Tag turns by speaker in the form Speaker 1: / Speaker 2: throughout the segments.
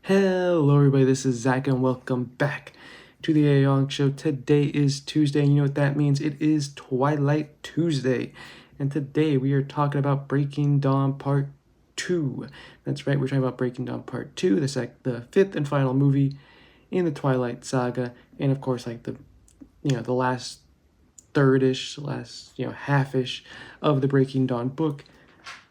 Speaker 1: Hello everybody, this is Zach and welcome back to the Aeong show. Today is Tuesday and you know what that means. It is Twilight Tuesday. And today we are talking about Breaking Dawn Part 2. That's right, we're talking about Breaking Dawn Part 2, the fifth and final movie in the Twilight saga. And of course like the last third-ish, half-ish of the Breaking Dawn book.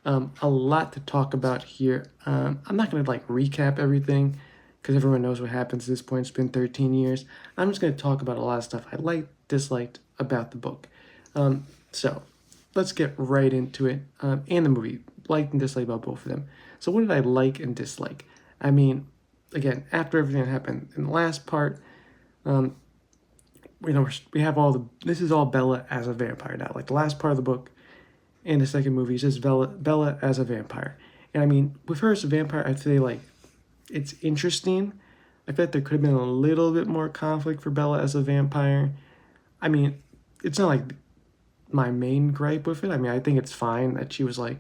Speaker 1: A lot to talk about here. I'm not going to recap everything because everyone knows what happens at this point. It's been 13 years. I'm just going to talk about a lot of stuff I liked, disliked about the book. So let's get right into it. And the movie, liked and disliked about both of them. So what did I like and dislike? I mean, again, after everything that happened in the last part, we have this is all Bella as a vampire now. Like the last part of the book and the second movie is just Bella as a vampire. And I mean, with her as a vampire, I'd say it's interesting. I feel like there could have been a little bit more conflict for Bella as a vampire. I mean, it's not like my main gripe with it. I mean, I think it's fine that she was I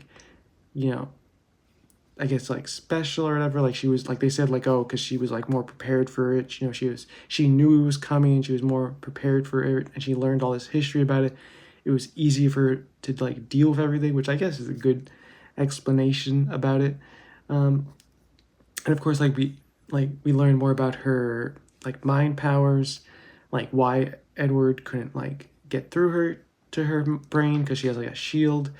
Speaker 1: guess special or whatever. Like she was they said because she was more prepared for it. She knew it was coming and she was more prepared for it and she learned all this history about it. It was easy for her to deal with everything, which I guess is a good explanation about it. And of course, we learned more about her mind powers, why Edward couldn't get through her to her brain because she has a shield,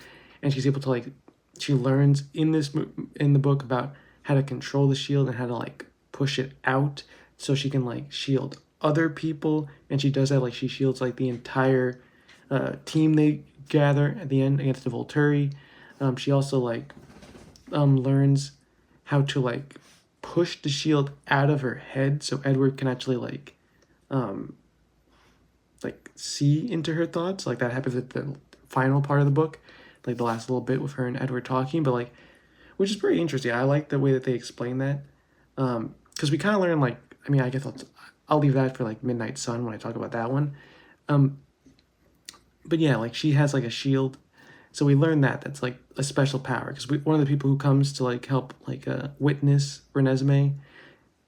Speaker 1: and she's able to she learns in the book about how to control the shield and how to push it out so she can shield other people, and she does that. She shields the entire team they gather at the end against the Volturi. She also learns how to push the shield out of her head so Edward can actually see into her thoughts. That happens at the final part of the book, the last little bit with her and Edward talking, but which is pretty interesting. I like the way that they explain that, because we kind of learn I mean, I guess I'll leave that for Midnight Sun when I talk about that one. But yeah, she has a shield, so we learn that's a special power because one of the people who comes to help witness Renesmee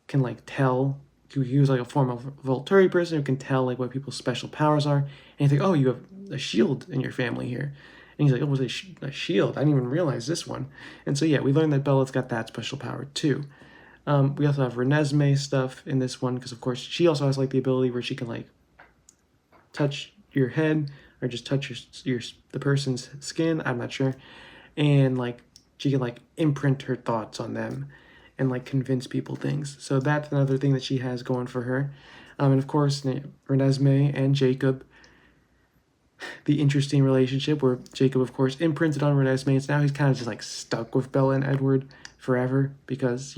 Speaker 1: can tell. He was a former Volturi person who can tell what people's special powers are, and you think, oh, you have a shield in your family here, and he's like, oh, was it a shield? I didn't even realize this one. And so yeah, we learned that Bella's got that special power too. We also have Renesmee stuff in this one because of course she also has the ability where she can touch your head or just touch the person's skin. I'm not sure, and she can imprint her thoughts on them and convince people things. So that's another thing that she has going for her. And of course, Renesmee and Jacob, the interesting relationship where Jacob, of course, imprinted on Renesmee. So now he's kind of just stuck with Bella and Edward forever because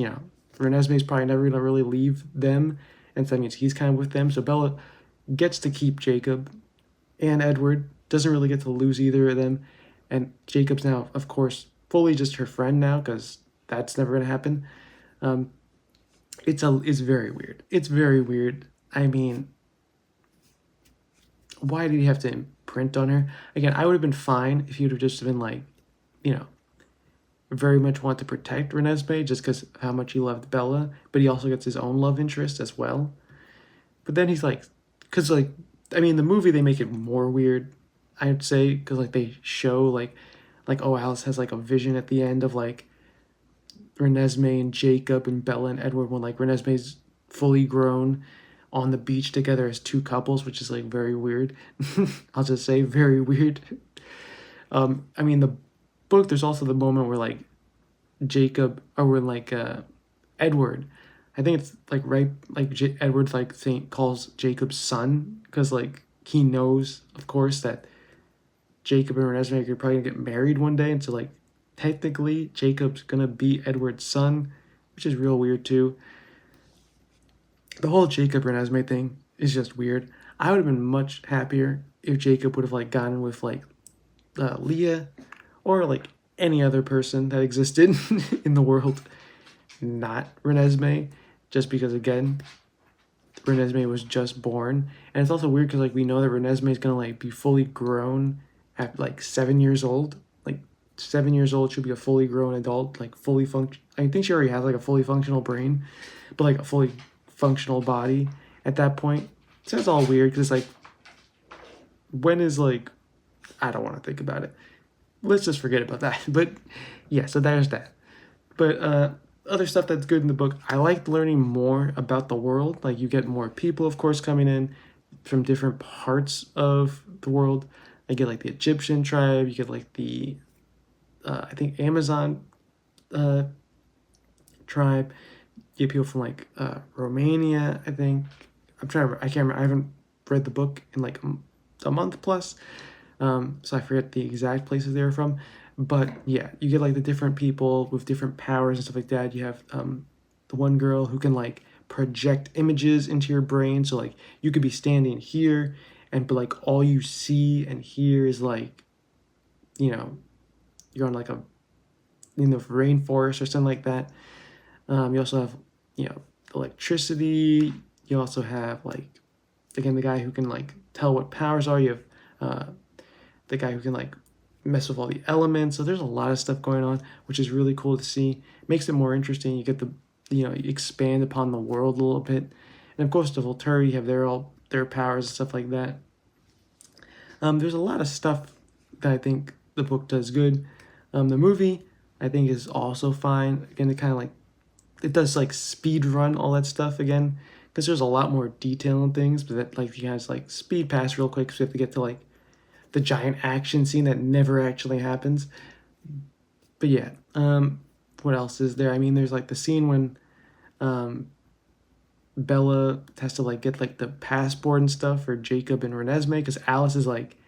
Speaker 1: Renesmee's probably never gonna really leave them, and so that means he's kind of with them. So Bella gets to keep Jacob, and Edward doesn't really get to lose either of them. And Jacob's now, of course, fully just her friend now because that's never going to happen. It's very weird. It's very weird. I mean, why did he have to imprint on her? Again, I would have been fine if he would have just been very much want to protect Renesmee just because how much he loved Bella, but he also gets his own love interest as well. But then he's because I mean, the movie, they make it more weird, I'd say, because they show oh, Alice has a vision at the end of Renesmee and Jacob and Bella and Edward when Renesmee's fully grown on the beach together as two couples, which is very weird. I'll just say very weird. I mean, the book, there's also the moment where Jacob, or when Edward, I think it's Edward calls Jacob's son because he knows, of course, that Jacob and Renesmee are probably gonna get married one day, and so technically Jacob's gonna be Edward's son, which is real weird too. The whole Jacob Renesmee thing is just weird. I would have been much happier if Jacob would have gone with Leah or any other person that existed in the world, not Renesmee. Just because, again, Renesmee was just born. And it's also weird because, we know that Renesmee is going to, be fully grown at, 7 years old. 7 years old. She'll be a fully grown adult, like fully function. I think she already has like a fully functional brain, but like a fully functional body at that point. So it's all weird because like, when is like, I don't want to think about it. Let's just forget about that. But yeah, so there's that. But other stuff that's good in the book, I liked learning more about the world. Like, you get more people, of course, coming in from different parts of the world. I get like the Egyptian tribe. You get like the I think Amazon uh, tribe. You get people from like Romania. I think I can't remember. I haven't read the book in like a month plus, so I forget the exact places they were from. But yeah, you get like the different people with different powers and stuff like that. You have the one girl who can like project images into your brain. So like, you could be standing here, but like all you see and hear is like, you know, you're on like in the rainforest or something like that. You also have, electricity. You also have like, again, the guy who can like tell what powers are. You have the guy who can like mess with all the elements. So there's a lot of stuff going on, which is really cool to see. Makes it more interesting. You get you expand upon the world a little bit. And of course, the Volturi have their powers and stuff like that. There's a lot of stuff that I think the book does good. The movie, I think, is also fine. Again, it does like speed run all that stuff again, because there's a lot more detail and things, but that like you guys like speed pass real quick, so you have to get to like the giant action scene that never actually happens. But yeah, what else is there? I mean, there's like the scene when Bella has to like get like the passport and stuff for Jacob and Renesmee, because Alice is like,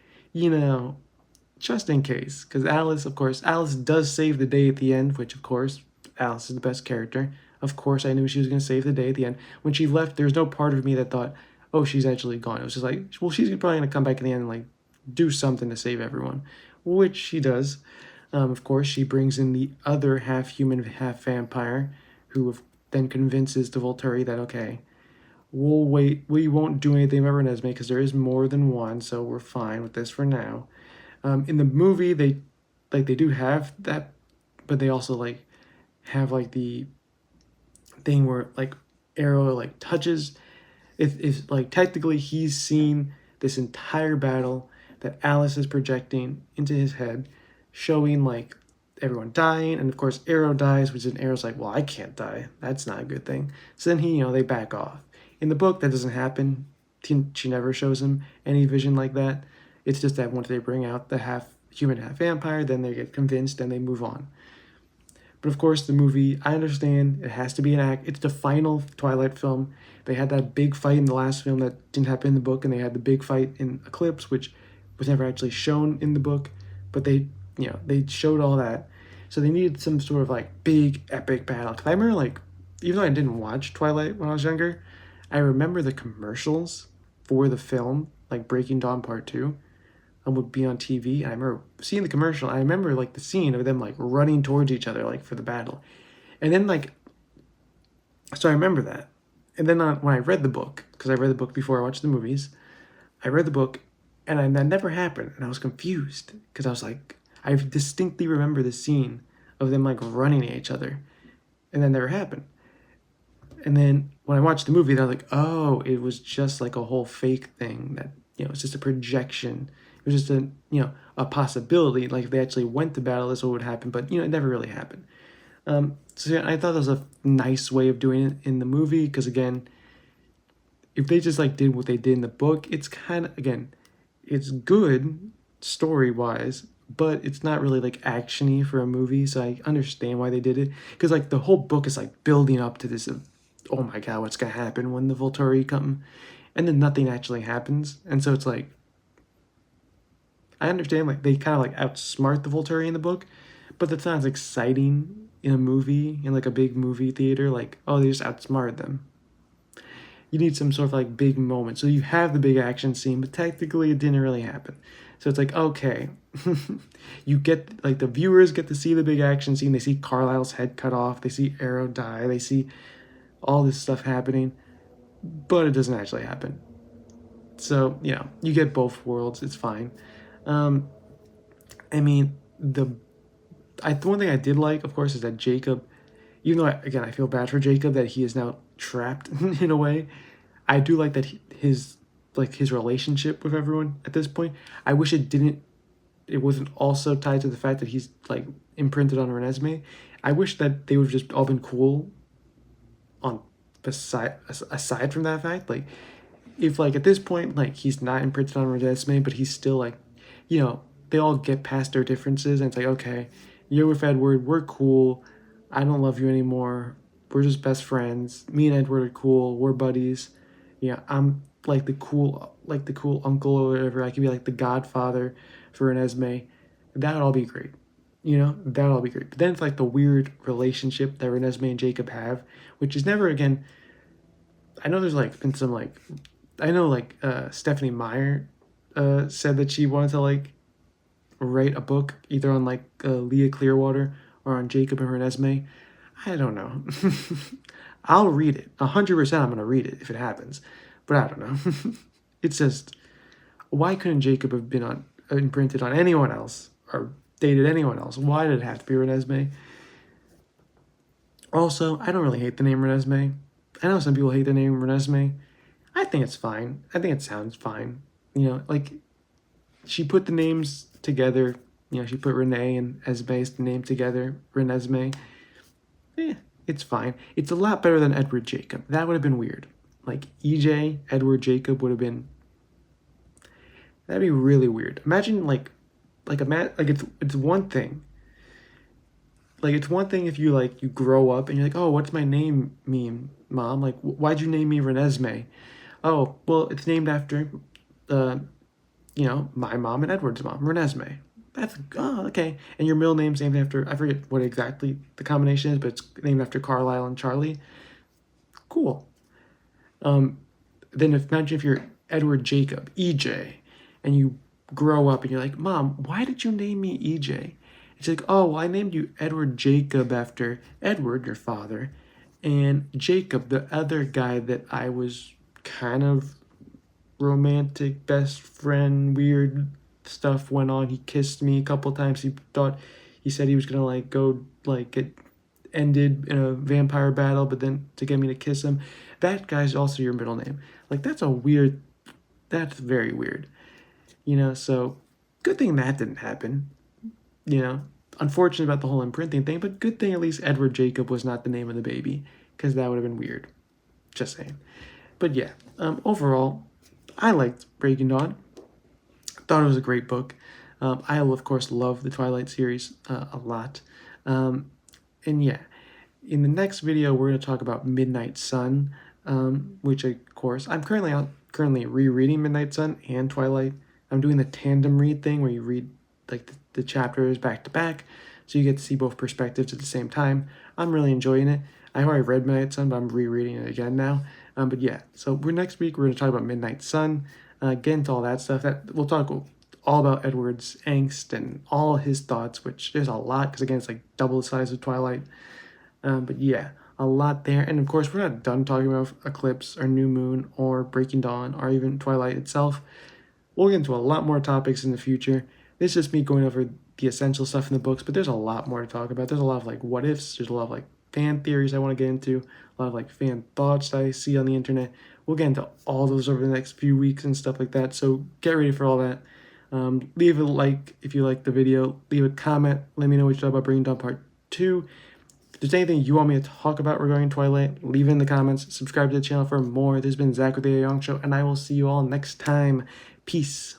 Speaker 1: just in case, because Alice does save the day at the end, which of course Alice is the best character. Of course, I knew she was going to save the day at the end. When she left, there was no part of me that thought, oh, she's actually gone. It was just like, well, she's probably going to come back in the end and like do something to save everyone, which she does. Of course, she brings in the other half human, half vampire, who then convinces the Volturi that, okay, we'll wait. We won't do anything about Renesmee because there is more than one, so we're fine with this for now. In the movie, they do have that, but they also like have like the thing where like Arrow like touches. If like technically he's seen this entire battle that Alice is projecting into his head, showing like everyone dying, and of course Arrow dies, which is Arrow's like, well, I can't die. That's not a good thing. So then they back off. In the book, that doesn't happen. She never shows him any vision like that. It's just that once they bring out the half human, half vampire, then they get convinced and they move on. But of course, the movie, I understand, it has to be an act. It's the final Twilight film. They had that big fight in the last film that didn't happen in the book, and they had the big fight in Eclipse, which was never actually shown in the book. But they showed all that. So they needed some sort of like big epic battle. Cause I remember like, even though I didn't watch Twilight when I was younger, I remember the commercials for the film, like Breaking Dawn Part 2. Would be on TV. I remember seeing the commercial. I remember like the scene of them like running towards each other like for the battle, and then like, so I remember that. And then when I read the book, because I read the book before I watched the movies, I read the book, and that never happened, and I was confused because I was like, I distinctly remember the scene of them like running at each other, and that never happened. And then when I watched the movie, I was like, oh, it was just like a whole fake thing that it's just a projection. It was just a possibility. Like if they actually went to battle, this is what would happen. But it never really happened. So yeah, I thought that was a nice way of doing it in the movie. Because again, if they just like did what they did in the book, it's kind of, again, it's good story wise, but it's not really like actiony for a movie. So I understand why they did it. Because like the whole book is like building up to this. Oh my god, what's gonna happen when the Volturi come? And then nothing actually happens. And so it's like, I understand like they kind of like outsmart the Volturi in the book, but that's not as exciting in a movie, in like a big movie theater. Like, oh, they just outsmarted them. You need some sort of like big moment. So you have the big action scene, but technically it didn't really happen. So it's like, okay, you get like the viewers get to see the big action scene. They see Carlisle's head cut off. They see Arrow die. They see all this stuff happening, but it doesn't actually happen. So you get both worlds. It's fine. I mean, the the one thing I did like, of course, is that Jacob, even though again I feel bad for Jacob that he is now trapped in a way, I do like that his relationship with everyone at this point. I wish it wasn't also tied to the fact that he's like imprinted on Renesmee. I wish that they would have just all been cool on aside from that fact. Like if like at this point like he's not imprinted on Renesmee, but he's still like, they all get past their differences and it's like, okay, you're with Edward, we're cool. I don't love you anymore. We're just best friends. Me and Edward are cool. We're buddies. Yeah, I'm like the cool uncle or whatever. I could be like the godfather for Renesmee. That would all be great. That would all be great. But then it's like the weird relationship that Renesmee and Jacob have, which is never again. I know there's like been some like, I know like Stephanie Meyer said that she wanted to like write a book either on like Leah Clearwater or on Jacob and Renesmee. I don't know. I'll read it. 100% I'm going to read it if it happens. But I don't know. It's just, why couldn't Jacob have been imprinted on anyone else or dated anyone else? Why did it have to be Renesmee? Also, I don't really hate the name Renesmee. I know some people hate the name Renesmee. I think it's fine. I think it sounds fine. Like, she put the names together. She put Renee and Esme's name together, Renesmee. It's fine. It's a lot better than Edward Jacob. That would have been weird. Like EJ, Edward Jacob would have been. That'd be really weird. Imagine like it's one thing. Like it's one thing if you like you grow up and you're like, oh, what's my name mean, Mom? Like, why'd you name me Renesmee? Oh, well, it's named after, my mom and Edward's mom, Renesmee. That's okay. And your middle name's named after, I forget what exactly the combination is, but it's named after Carlisle and Charlie. Cool. Then imagine if you're Edward Jacob, EJ, and you grow up and you're like, Mom, why did you name me EJ? It's like, oh, well, I named you Edward Jacob after Edward, your father, and Jacob, the other guy that I was kind of romantic, best friend, weird stuff went on. He kissed me a couple times. He said he was gonna like go like get ended in a vampire battle, but then to get me to kiss him. That guy's also your middle name. Like that's very weird. So good thing that didn't happen. Unfortunate about the whole imprinting thing, but good thing at least Edward Jacob was not the name of the baby, because that would have been weird. Just saying. But yeah, overall, I liked Breaking Dawn. Thought it was a great book. I will, of course, love the Twilight series a lot. And yeah, in the next video, we're going to talk about Midnight Sun, which, of course, I'm currently rereading Midnight Sun and Twilight. I'm doing the tandem read thing where you read like the chapters back to back, so you get to see both perspectives at the same time. I'm really enjoying it. I already read Midnight Sun, but I'm rereading it again now. But yeah, so next week we're going to talk about Midnight Sun, get into all that stuff. We'll talk all about Edward's angst and all his thoughts, which there's a lot, because again, it's like double the size of Twilight. But yeah, a lot there. And of course, we're not done talking about Eclipse or New Moon or Breaking Dawn or even Twilight itself. We'll get into a lot more topics in the future. This is just me going over the essential stuff in the books, but there's a lot more to talk about. There's a lot of like what ifs. There's a lot of like fan theories I want to get into. A lot of like fan thoughts that I see on the internet. We'll get into all those over the next few weeks and stuff like that. So get ready for all that. Leave a like if you like the video. Leave a comment. Let me know what you thought about Breaking Dawn Part 2. If there's anything you want me to talk about regarding Twilight, leave it in the comments. Subscribe to the channel for more. This has been Zach with the Aeong Show, and I will see you all next time. Peace.